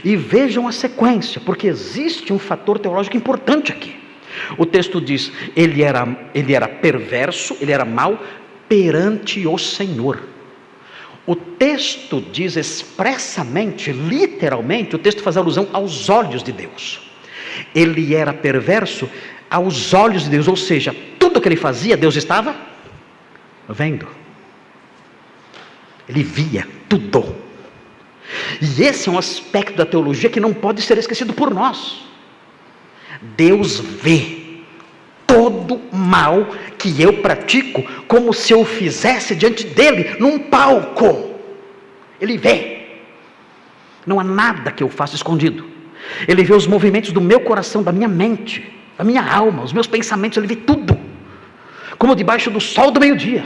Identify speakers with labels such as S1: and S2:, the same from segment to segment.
S1: E vejam a sequência, porque existe um fator teológico importante aqui. O texto diz, ele era perverso, ele era mau perante o Senhor. O texto diz expressamente, literalmente, o texto faz alusão aos olhos de Deus. Ele era perverso aos olhos de Deus, ou seja, tudo que ele fazia, Deus estava vendo. Ele via tudo. E esse é um aspecto da teologia que não pode ser esquecido por nós. Deus vê todo mal que eu pratico, como se eu fizesse diante dele, num palco. Ele vê. Não há nada que eu faça escondido. Ele vê os movimentos do meu coração, da minha mente, da minha alma, os meus pensamentos. Ele vê tudo, como debaixo do sol do meio-dia.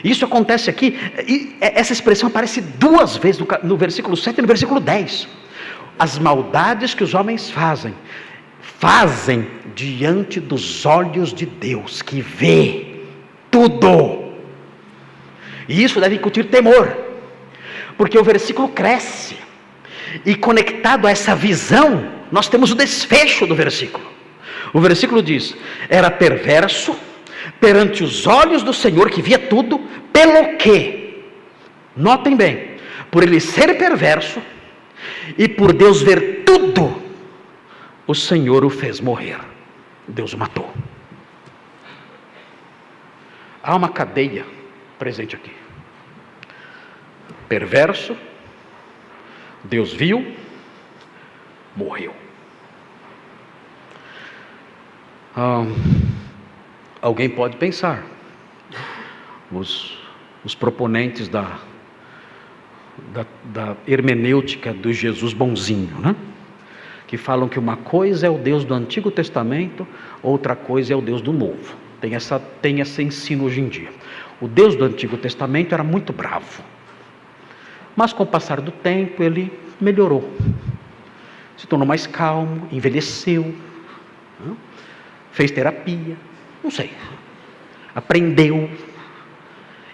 S1: Isso acontece aqui, e essa expressão aparece 2 vezes no versículo 7 e no versículo 10. As maldades que os homens fazem diante dos olhos de Deus, que vê tudo. E isso deve incutir temor, porque o versículo cresce, e conectado a essa visão, nós temos o desfecho do versículo. O versículo diz, era perverso perante os olhos do Senhor, que via tudo, pelo que, notem bem, por ele ser perverso, e por Deus ver tudo, o Senhor o fez morrer. Deus o matou. Há uma cadeia presente aqui. Perverso, Deus viu, morreu. Alguém pode pensar, os proponentes da hermenêutica do Jesus bonzinho, né? Que falam que uma coisa é o Deus do Antigo Testamento, outra coisa é o Deus do Novo. Tem esse ensino hoje em dia. O Deus do Antigo Testamento era muito bravo, mas com o passar do tempo ele melhorou, se tornou mais calmo, envelheceu, fez terapia, não sei, aprendeu.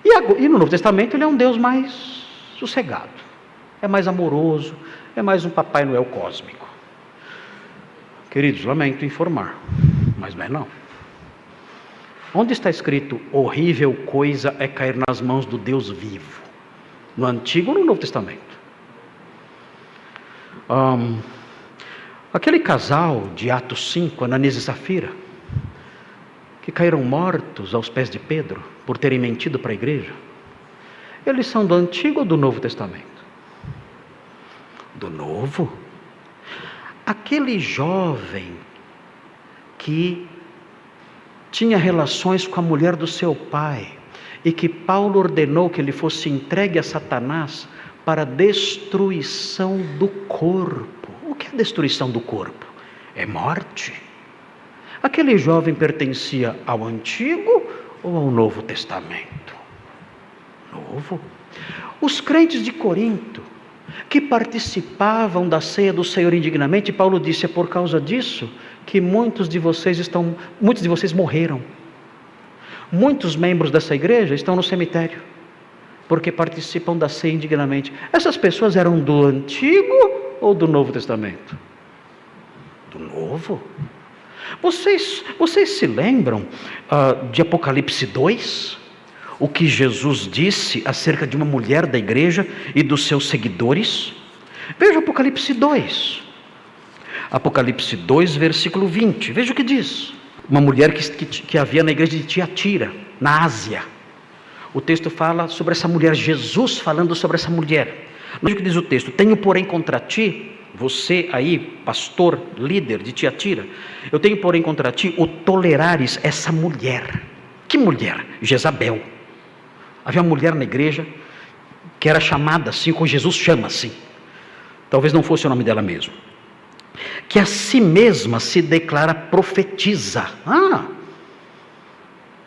S1: E no Novo Testamento ele é um Deus mais sossegado, é mais amoroso, é mais um Papai Noel cósmico. Queridos, lamento informar, mas não é não. Onde está escrito, horrível coisa é cair nas mãos do Deus vivo? No Antigo ou no Novo Testamento? Aquele casal de Atos 5, Ananias e Safira, que caíram mortos aos pés de Pedro, por terem mentido para a igreja, eles são do Antigo ou do Novo Testamento? Do Novo. Aquele jovem que tinha relações com a mulher do seu pai, e que Paulo ordenou que ele fosse entregue a Satanás para destruição do corpo. O que é destruição do corpo? É morte. Aquele jovem pertencia ao Antigo ou ao Novo Testamento? Novo. Os crentes de Corinto, que participavam da ceia do Senhor indignamente, Paulo disse, é por causa disso que muitos de vocês morreram. Muitos membros dessa igreja estão no cemitério, porque participam da ceia indignamente. Essas pessoas eram do Antigo ou do Novo Testamento? Do Novo. Vocês se lembram de Apocalipse 2? O que Jesus disse acerca de uma mulher da igreja e dos seus seguidores? Veja Apocalipse 2. Apocalipse 2, versículo 20. Veja o que diz. Uma mulher que havia na igreja de Tiatira, na Ásia. O texto fala sobre essa mulher, Jesus falando sobre essa mulher. Veja o que diz o texto. Tenho, porém, contra ti, você aí, pastor, líder de Tiatira, eu tenho, porém, contra ti o tolerares essa mulher. Que mulher? Jezabel. Havia uma mulher na igreja que era chamada assim, como Jesus chama assim. Talvez não fosse o nome dela mesmo. Que a si mesma se declara profetisa.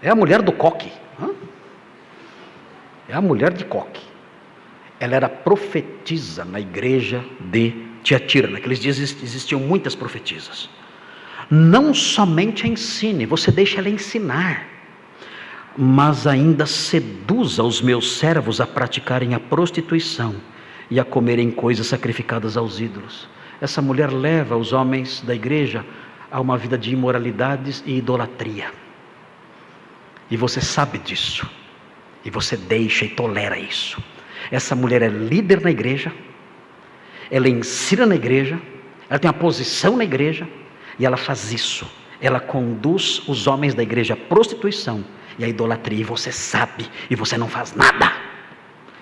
S1: É a mulher do coque. É a mulher de coque. Ela era profetisa na igreja de Tiatira. Naqueles dias existiam muitas profetisas. Não somente ensine, você deixa ela ensinar, mas ainda seduza os meus servos a praticarem a prostituição e a comerem coisas sacrificadas aos ídolos. Essa mulher leva os homens da igreja a uma vida de imoralidades e idolatria. E você sabe disso. E você deixa e tolera isso. Essa mulher é líder na igreja, ela ensina na igreja, ela tem uma posição na igreja, e ela faz isso. Ela conduz os homens da igreja à prostituição e à idolatria, e você sabe, e você não faz nada.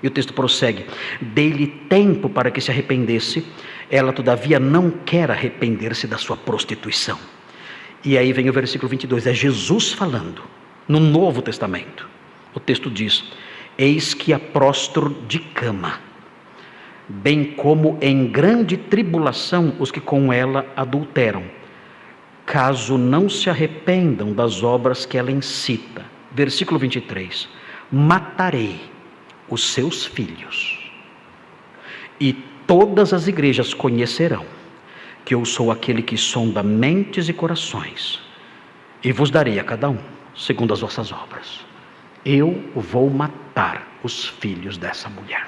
S1: E o texto prossegue: dei-lhe tempo para que se arrependesse, ela todavia não quer arrepender-se da sua prostituição. E aí vem o versículo 22, é Jesus falando, no Novo Testamento. O texto diz: eis que a prostro de cama, bem como em grande tribulação os que com ela adulteram, caso não se arrependam das obras que ela incita. Versículo 23, matarei os seus filhos, e todas as igrejas conhecerão que eu sou aquele que sonda mentes e corações, e vos darei a cada um segundo as vossas obras. Eu vou matar os filhos dessa mulher,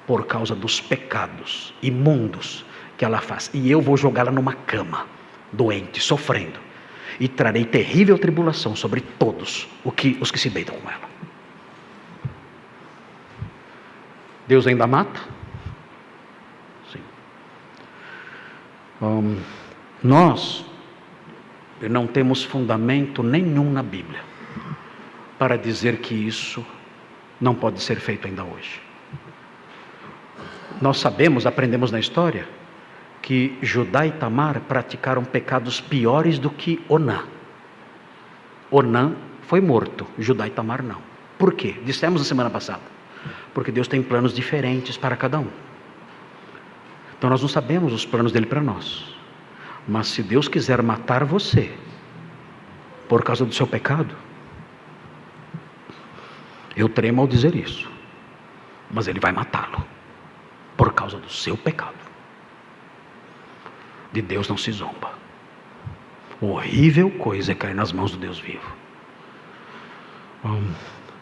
S1: por causa dos pecados imundos que ela faz, e eu vou jogá-la numa cama, doente, sofrendo, e trarei terrível tribulação sobre todos os que se deitam com ela. Deus ainda mata? Sim. Nós não temos fundamento nenhum na Bíblia para dizer que isso não pode ser feito ainda hoje. Nós sabemos, aprendemos na história, que Judá e Tamar praticaram pecados piores do que Onã. Onã foi morto, Judá e Tamar não. Por quê? Dissemos na semana passada. Porque Deus tem planos diferentes para cada um. Então nós não sabemos os planos dele para nós. Mas se Deus quiser matar você por causa do seu pecado, eu tremo ao dizer isso, mas ele vai matá-lo por causa do seu pecado. De Deus não se zomba. Horrível coisa é cair nas mãos do Deus vivo.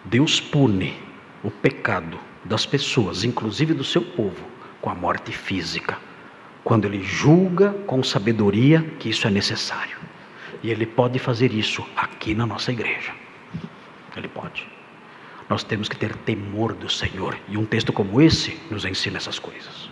S1: Deus pune o pecado das pessoas, inclusive do seu povo, com a morte física, quando ele julga com sabedoria que isso é necessário. E ele pode fazer isso aqui na nossa igreja. Ele pode. Nós temos que ter temor do Senhor, e um texto como esse nos ensina essas coisas.